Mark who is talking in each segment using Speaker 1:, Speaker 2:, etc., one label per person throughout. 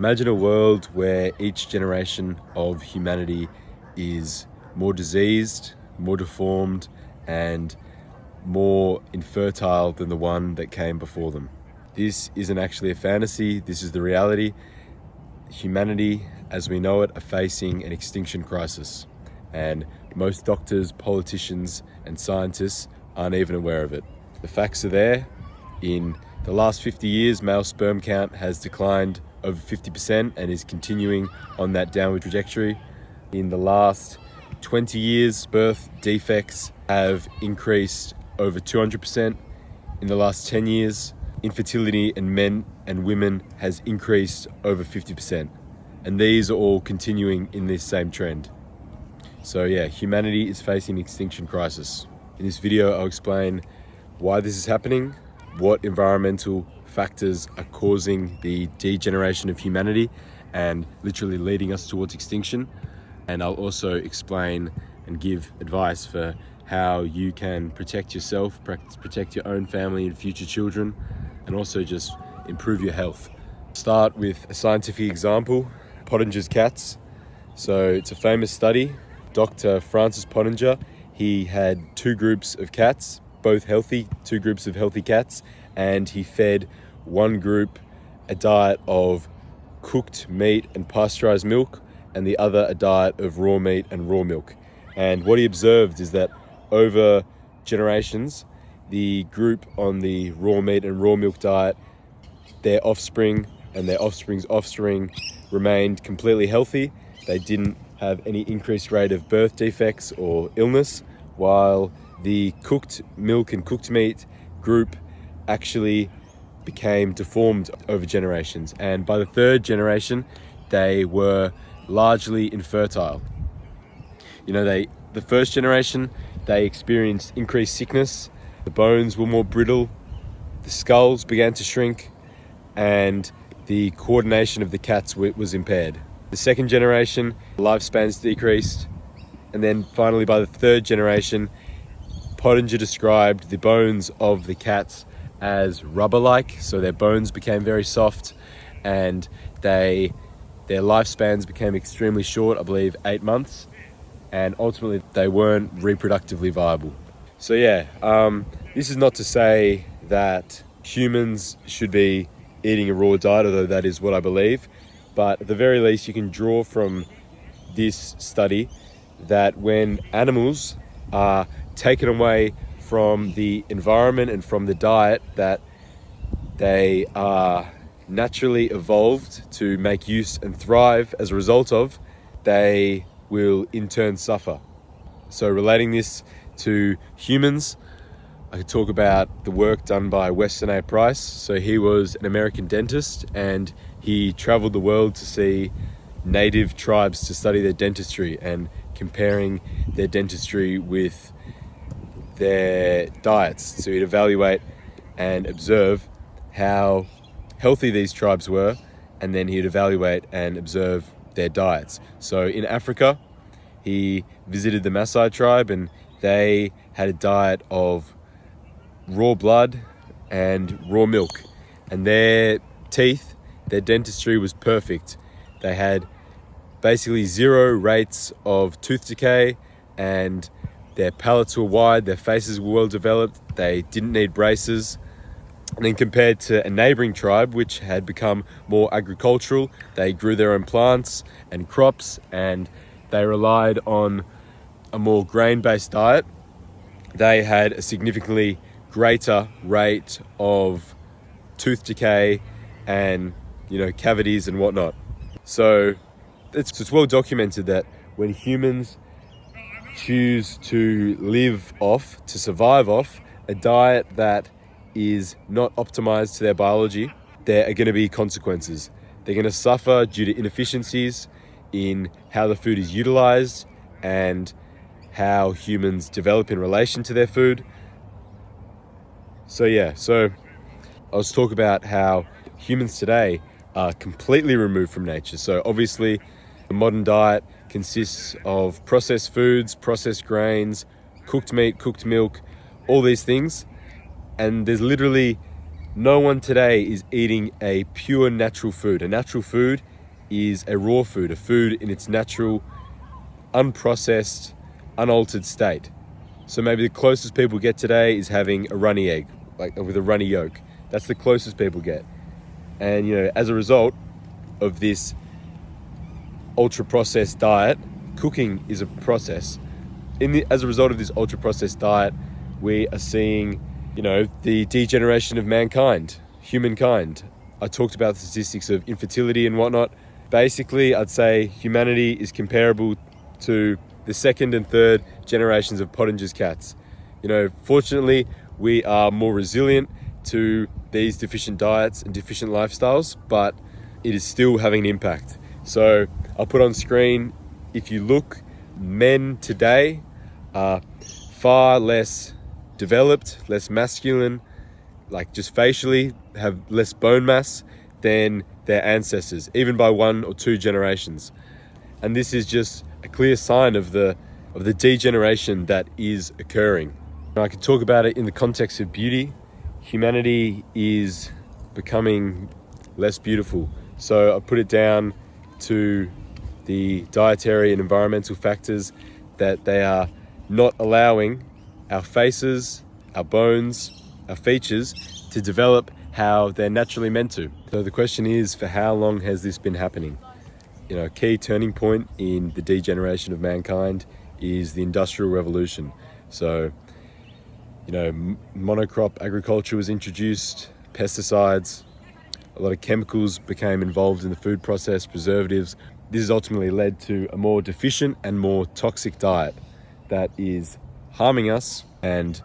Speaker 1: Imagine a world where each generation of humanity is more diseased, more deformed, and more infertile than the one that came before them. This isn't actually a fantasy, this is the reality. Humanity, as we know it, are facing an extinction crisis, and most doctors, politicians, and scientists aren't even aware of it. The facts are there. In the last 50 years, male sperm count has declined over 50% and is continuing on that downward trajectory. In the last 20 years, birth defects have increased over 200%. In the last 10 years, infertility in men and women has increased over 50%. And these are all continuing in this same trend. So yeah, humanity is facing an extinction crisis. In this video, I'll explain why this is happening, what environmental factors are causing the degeneration of humanity and literally leading us towards extinction. And I'll also explain and give advice for how you can protect yourself, protect your own family and future children, and also just improve your health. Start with a scientific example, Pottinger's cats. So it's a famous study. Dr. Francis Pottinger, he had two groups of cats, both healthy, two groups of healthy cats, and he fed one group a diet of cooked meat and pasteurized milk, and the other a diet of raw meat and raw milk. And what he observed is that over generations, the group on the raw meat and raw milk diet, their offspring and their offspring's offspring remained completely healthy. They didn't have any increased rate of birth defects or illness, while the cooked milk and cooked meat group actually became deformed over generations. And by the third generation, they were largely infertile. The first generation, they experienced increased sickness, the bones were more brittle, the skulls began to shrink, and the coordination of the cats was impaired. The second generation, lifespans decreased, and then finally by the third generation, Pottinger described the bones of the cats as rubber-like, so their bones became very soft, and their lifespans became extremely short, I believe 8 months, and ultimately they weren't reproductively viable. So yeah, this is not to say that humans should be eating a raw diet, although that is what I believe, but at the very least you can draw from this study that when animals are taken away from the environment and from the diet that they are naturally evolved to make use and thrive as a result of, they will in turn suffer. So relating this to humans, I could talk about the work done by Weston A. So he was an American dentist and he traveled the world to see native tribes to study their dentistry and comparing their dentistry with their diets. So he'd evaluate and observe how healthy these tribes were, and then he'd evaluate and observe their diets. So in Africa, he visited the Maasai tribe and they had a diet of raw blood and raw milk, and their teeth, their dentistry was perfect. They had basically zero rates of tooth decay, and their palates were wide, their faces were well developed, they didn't need braces. And then compared to a neighboring tribe which had become more agricultural, they grew their own plants and crops, and they relied on a more grain-based diet. They had a significantly greater rate of tooth decay and cavities and whatnot. So it's well documented that when humans choose to live off, to survive off a diet that is not optimized to their biology, there are going to be consequences. They're going to suffer due to inefficiencies in how the food is utilized and how humans develop in relation to their food. So I was talking about how humans today are completely removed from nature. So obviously the modern diet consists of processed foods, processed grains, cooked meat, cooked milk, all these things. And there's literally no one today is eating a pure natural food. A natural food is a raw food, a food in its natural, unprocessed, unaltered state. So maybe the closest people get today is having a runny egg, like with a runny yolk. That's the closest people get. And as a result of this ultra-processed diet, cooking is a process. As a result of this ultra-processed diet, we are seeing, the degeneration of mankind, humankind. I talked about the statistics of infertility and whatnot. Basically, I'd say humanity is comparable to the second and third generations of Pottinger's cats. Fortunately, we are more resilient to these deficient diets and deficient lifestyles, but it is still having an impact. So I'll put on screen, if you look, men today are far less developed, less masculine, like just facially, have less bone mass than their ancestors, even by 1 or 2 generations. And this is just a clear sign of the degeneration that is occurring. I could talk about it in the context of beauty. Humanity is becoming less beautiful. So I put it down to the dietary and environmental factors, that they are not allowing our faces, our bones, our features to develop how they're naturally meant to. So the question is, for how long has this been happening? A key turning point in the degeneration of mankind is the Industrial Revolution. So, monocrop agriculture was introduced, pesticides, a lot of chemicals became involved in the food process, preservatives. This has ultimately led to a more deficient and more toxic diet that is harming us and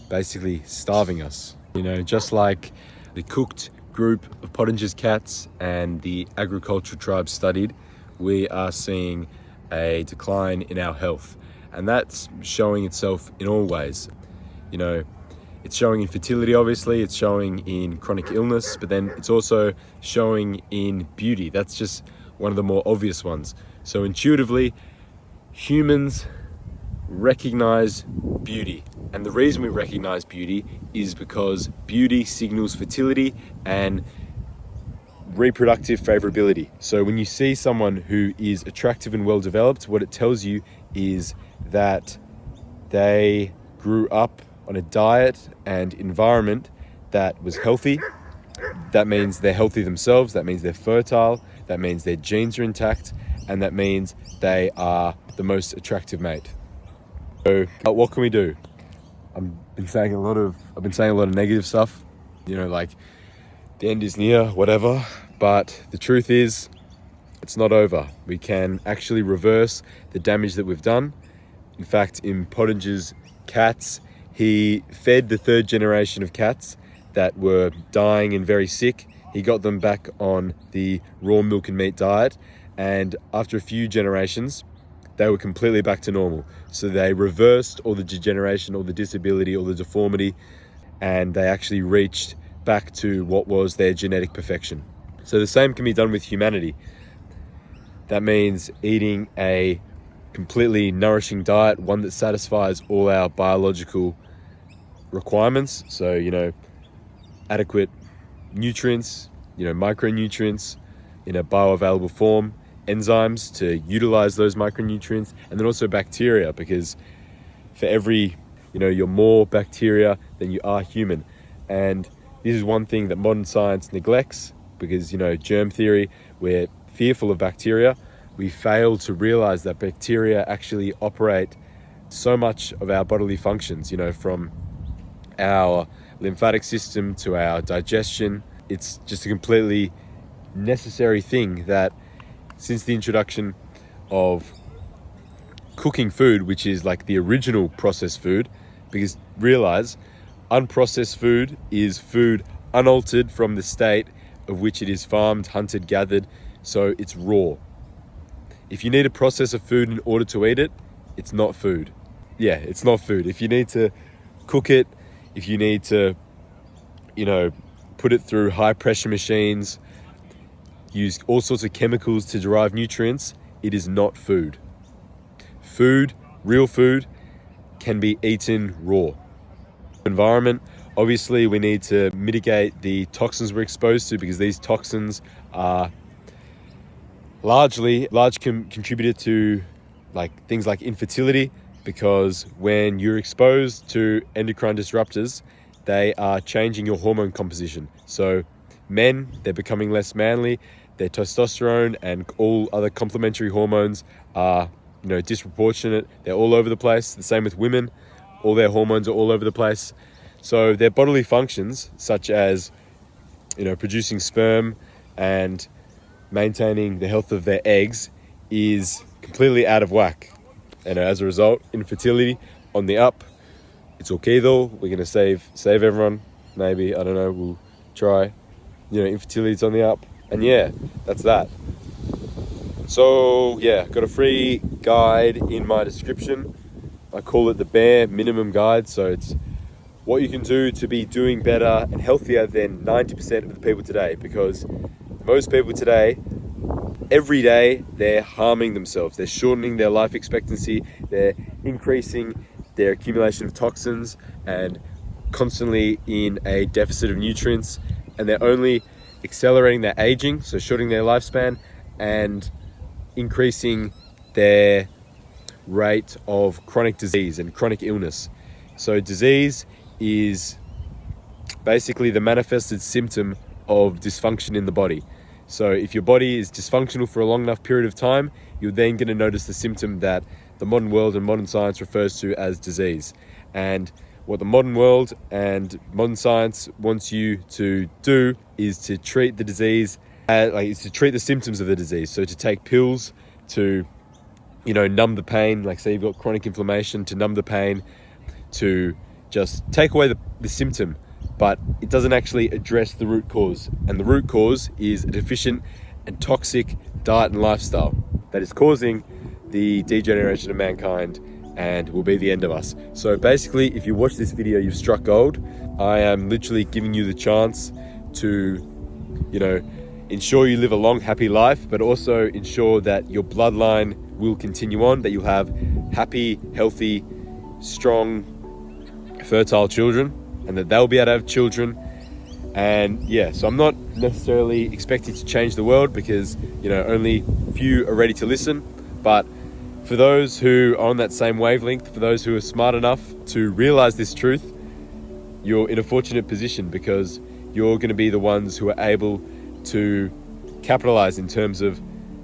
Speaker 1: basically starving us. Just like the cooked group of Pottinger's cats and the agricultural tribe studied, we are seeing a decline in our health. And that's showing itself in all ways. It's showing in fertility, obviously, it's showing in chronic illness, but then it's also showing in beauty. That's just one of the more obvious ones. So intuitively, humans recognize beauty. And the reason we recognize beauty is because beauty signals fertility and reproductive favorability. So when you see someone who is attractive and well developed, what it tells you is that they grew up on a diet and environment that was healthy. That means they're healthy themselves, that means they're fertile, that means their genes are intact, and that means they are the most attractive mate. So what can we do? I've been saying a lot of negative stuff, like the end is near, whatever, but the truth is, it's not over. We can actually reverse the damage that we've done. In fact, in Pottinger's cats, he fed the third generation of cats that were dying and very sick. He got them back on the raw milk and meat diet, and after a few generations, they were completely back to normal. So they reversed all the degeneration, all the disability, all the deformity, and they actually reached back to what was their genetic perfection. So the same can be done with humanity. That means eating a completely nourishing diet, one that satisfies all our biological requirements. So, adequate nutrients, micronutrients in a bioavailable form, enzymes to utilize those micronutrients, and then also bacteria, because for every, you're more bacteria than you are human. And this is one thing that modern science neglects, because, germ theory, we're fearful of bacteria. We fail to realize that bacteria actually operate so much of our bodily functions, from our lymphatic system to our digestion. It's just a completely necessary thing that since the introduction of cooking food, which is like the original processed food, because realize unprocessed food is food unaltered from the state of which it is farmed, hunted, gathered, so it's raw. If you need to process a food in order to eat it, it's not food. Yeah, it's not food. If you need to cook it, if you need to, put it through high pressure machines, use all sorts of chemicals to derive nutrients, it is not food. Food, real food, can be eaten raw. Environment, obviously we need to mitigate the toxins we're exposed to, because these toxins are large contributor to like things like infertility, because when you're exposed to endocrine disruptors, they are changing your hormone composition. So men, they're becoming less manly, their testosterone and all other complementary hormones are, disproportionate. They're all over the place. The same with women, all their hormones are all over the place. So their bodily functions, such as, producing sperm and maintaining the health of their eggs, is completely out of whack. And as a result, infertility on the up. It's okay though. We're gonna save everyone. Maybe, I don't know. We'll try. Infertility's on the up. And yeah, that's that. So yeah, got a free guide in my description. I call it the bare minimum guide. So it's what you can do to be doing better and healthier than 90% of the people today. Because most people today, every day, they're harming themselves. They're shortening their life expectancy. They're increasing their accumulation of toxins and constantly in a deficit of nutrients. And they're only accelerating their aging, so shortening their lifespan and increasing their rate of chronic disease and chronic illness. So disease is basically the manifested symptom of dysfunction in the body. So if your body is dysfunctional for a long enough period of time, you're then going to notice the symptom that the modern world and modern science refers to as disease. And what the modern world and modern science wants you to do is to treat the disease, is to treat the symptoms of the disease. So to take pills to, numb the pain, like say you've got chronic inflammation, to numb the pain, to just take away the symptom, but it doesn't actually address the root cause. And the root cause is a deficient and toxic diet and lifestyle that is causing the degeneration of mankind and will be the end of us. So basically, if you watch this video, you've struck gold. I am literally giving you the chance to, ensure you live a long, happy life, but also ensure that your bloodline will continue on, that you'll have happy, healthy, strong, fertile children, and that they'll be able to have children. And yeah, so I'm not necessarily expecting to change the world because, only few are ready to listen. But for those who are on that same wavelength, for those who are smart enough to realize this truth, you're in a fortunate position because you're going to be the ones who are able to capitalize in terms of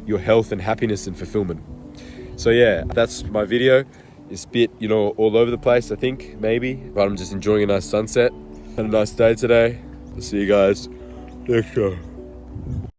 Speaker 1: your health and happiness and fulfillment. So yeah, that's my video. It's a bit, all over the place, I think, maybe, but I'm just enjoying a nice sunset. Had a nice day today. I'll see you guys next time.